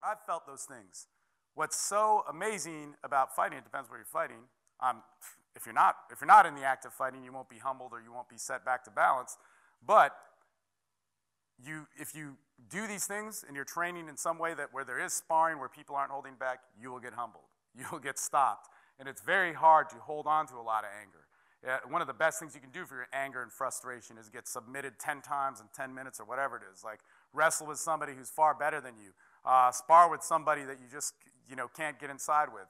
I've felt those things. What's so amazing about fighting, it depends where you're fighting. If you're not in the act of fighting, you won't be humbled or you won't be set back to balance. But if you do these things and you're training in some way that where there is sparring, where people aren't holding back, you will get humbled. You will get stopped. And it's very hard to hold on to a lot of anger. One of the best things you can do for your anger and frustration is get submitted 10 times in 10 minutes or whatever it is. Like wrestle with somebody who's far better than you. Spar with somebody that you just can't get inside with.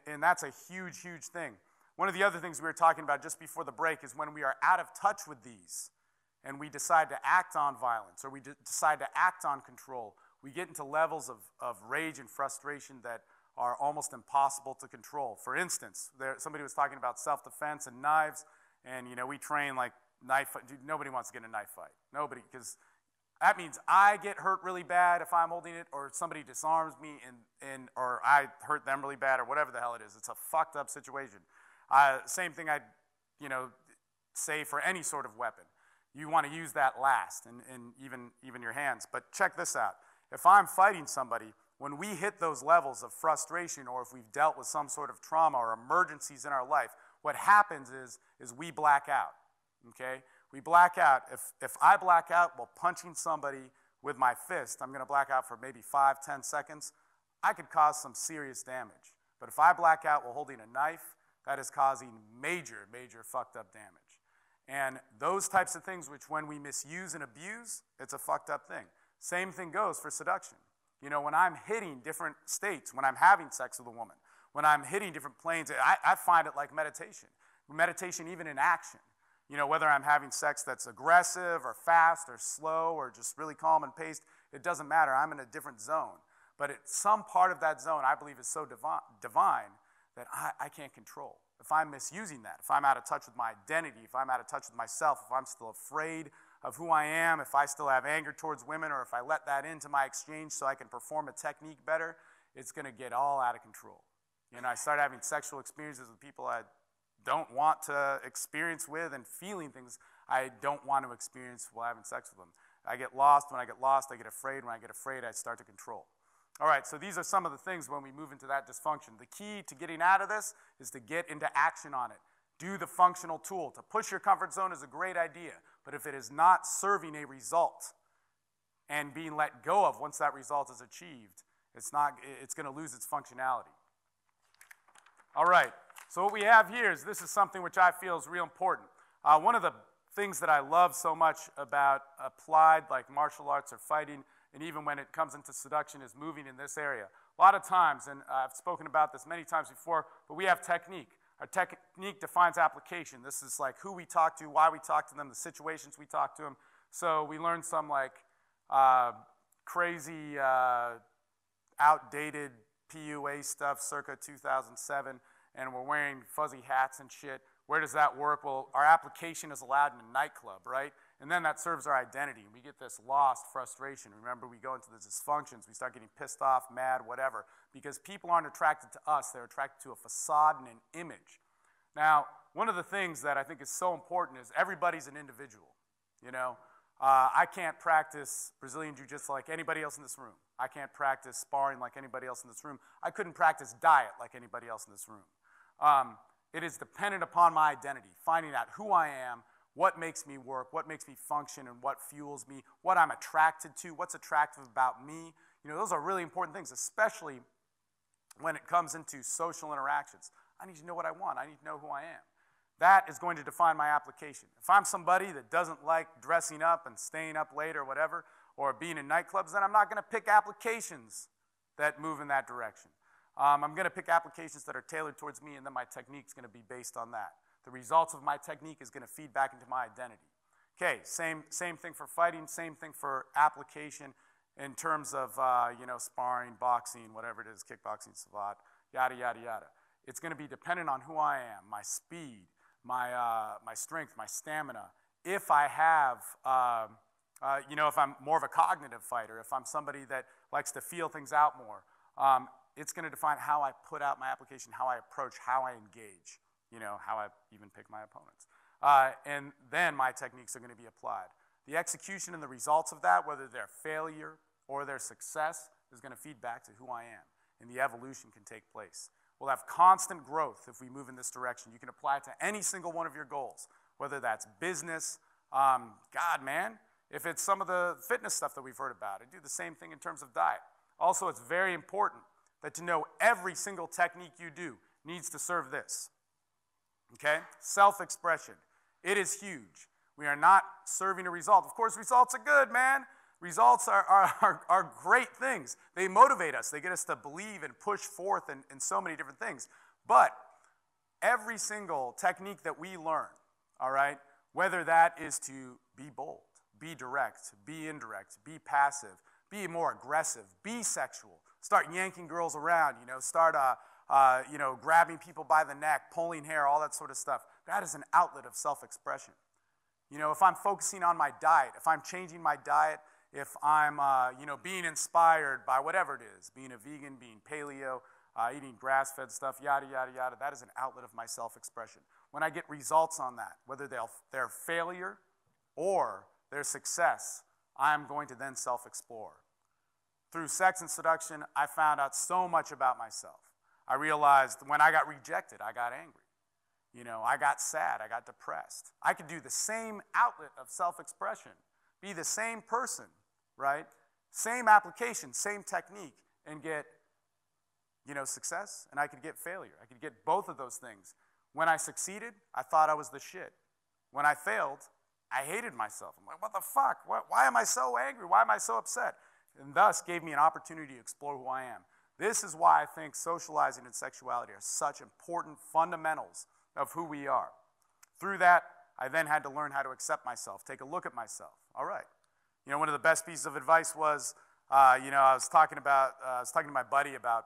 And that's a huge, huge thing. One of the other things we were talking about just before the break is when we are out of touch with these and we decide to act on violence or we decide to act on control, we get into levels of rage and frustration that are almost impossible to control. For instance, somebody was talking about self-defense and knives, and we train like knife fight. Dude, nobody wants to get in a knife fight. Nobody, because that means I get hurt really bad if I'm holding it, or somebody disarms me or I hurt them really bad, or whatever the hell it is. It's a fucked up situation. Same thing I'd say for any sort of weapon. You want to use that last, and even your hands. But check this out. If I'm fighting somebody, when we hit those levels of frustration, or if we've dealt with some sort of trauma or emergencies in our life, what happens is we black out, okay? We black out. If I black out while punching somebody with my fist, I'm going to black out for maybe 5-10 seconds. I could cause some serious damage. But if I black out while holding a knife, that is causing major, major fucked up damage. And those types of things, which when we misuse and abuse, it's a fucked up thing. Same thing goes for seduction. When I'm hitting different states, when I'm having sex with a woman, when I'm hitting different planes, I find it like meditation. Meditation even in action. Whether I'm having sex that's aggressive or fast or slow or just really calm and paced, it doesn't matter. I'm in a different zone. But some part of that zone I believe is so divine that I can't control. If I'm misusing that, if I'm out of touch with my identity, if I'm out of touch with myself, if I'm still afraid of who I am, if I still have anger towards women, or if I let that into my exchange so I can perform a technique better, it's going to get all out of control. I start having sexual experiences with people I don't want to experience with, and feeling things I don't want to experience while having sex with them. I get lost. When I get lost, I get afraid. When I get afraid, I start to control. All right, so these are some of the things when we move into that dysfunction. The key to getting out of this is to get into action on it. Do the functional tool. To push your comfort zone is a great idea, but if it is not serving a result and being let go of once that result is achieved, it's going to lose its functionality. All right, so what we have here is this is something which I feel is real important. One of the things that I love so much about applied, like martial arts or fighting, and even when it comes into seduction, is moving in this area. A lot of times, and I've spoken about this many times before, but we have technique. Our technique defines application. This is like who we talk to, why we talk to them, the situations we talk to them. So we learn some like crazy, outdated PUA stuff circa 2007, and we're wearing fuzzy hats and shit. Where does that work? Well, our application is allowed in a nightclub, right? And then that serves our identity. We get this lost frustration. Remember, we go into the dysfunctions. We start getting pissed off, mad, whatever, because people aren't attracted to us. They're attracted to a facade and an image. Now, one of the things that I think is so important is everybody's an individual, I can't practice Brazilian Jiu-Jitsu like anybody else in this room. I can't practice sparring like anybody else in this room. I couldn't practice diet like anybody else in this room. It is dependent upon my identity, finding out who I am, what makes me work, what makes me function, and what fuels me, what I'm attracted to, what's attractive about me. Those are really important things, especially when it comes into social interactions. I need to know what I want. I need to know who I am. That is going to define my application. If I'm somebody that doesn't like dressing up and staying up late or whatever, or being in nightclubs, then I'm not going to pick applications that move in that direction. I'm going to pick applications that are tailored towards me, and then my technique is going to be based on that. The results of my technique is going to feed back into my identity. Okay, same thing for fighting, same thing for application in terms of sparring, boxing, whatever it is, kickboxing, savate, yada, yada, yada. It's going to be dependent on who I am, my speed, my strength, my stamina. If I have, if I'm more of a cognitive fighter, if I'm somebody that likes to feel things out more, it's going to define how I put out my application, how I approach, how I engage, how I even pick my opponents. And then my techniques are going to be applied. The execution and the results of that, whether they're failure or their success, is going to feed back to who I am, and the evolution can take place. We'll have constant growth if we move in this direction. You can apply it to any single one of your goals, whether that's business, God, man, if it's some of the fitness stuff that we've heard about, I do the same thing in terms of diet. Also, it's very important that you know every single technique you do needs to serve this, okay? Self-expression. It is huge. We are not serving a result. Of course, results are good, man. Results are great things. They motivate us. They get us to believe and push forth in so many different things. But every single technique that we learn, all right, whether that is to be bold, be direct, be indirect, be passive, be more aggressive, be sexual, start yanking girls around, start grabbing people by the neck, pulling hair, all that sort of stuff. That is an outlet of self-expression. If I'm focusing on my diet, if I'm changing my diet, if I'm, being inspired by whatever it is, being a vegan, being paleo, eating grass-fed stuff, yada, yada, yada, that is an outlet of my self-expression. When I get results on that, whether they're failure or their success, I'm going to then self-explore. Through sex and seduction, I found out so much about myself. I realized when I got rejected, I got angry. I got sad, I got depressed. I could do the same outlet of self-expression, be the same person, right? Same application, same technique, and get, success, and I could get failure. I could get both of those things. When I succeeded, I thought I was the shit. When I failed, I hated myself. I'm like, what the fuck? Why am I so angry? Why am I so upset? And thus gave me an opportunity to explore who I am. This is why I think socializing and sexuality are such important fundamentals of who we are. Through that, I then had to learn how to accept myself, take a look at myself. All right. One of the best pieces of advice was, I was talking to my buddy about,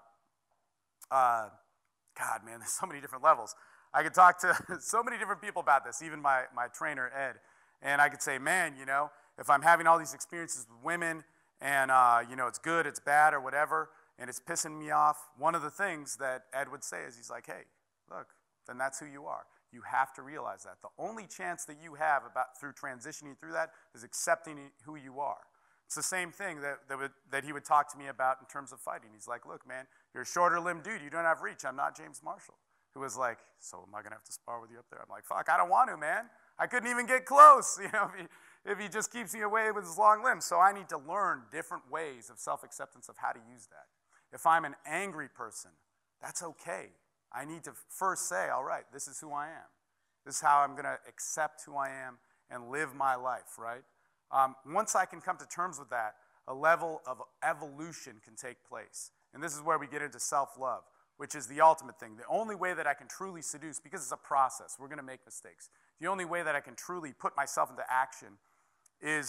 God, man, there's so many different levels. I could talk to so many different people about this, even my trainer, Ed. And I could say, man, if I'm having all these experiences with women and, it's good, it's bad, or whatever, and it's pissing me off, one of the things that Ed would say is he's like, hey, look, then that's who you are. You have to realize that. The only chance that you have through transitioning through that is accepting who you are. It's the same thing that he would talk to me about in terms of fighting. He's like, look, man, you're a shorter limbed dude. You don't have reach. I'm not James Marshall. Who was like, so am I going to have to spar with you up there? I'm like, fuck, I don't want to, man. I couldn't even get close, if he just keeps me away with his long limbs. So I need to learn different ways of self-acceptance of how to use that. If I'm an angry person, that's okay. I need to first say, all right, this is who I am. This is how I'm going to accept who I am and live my life, right? Once I can come to terms with that, a level of evolution can take place. And this is where we get into self-love, which is the ultimate thing. The only way that I can truly seduce, because it's a process, we're going to make mistakes. The only way that I can truly put myself into action is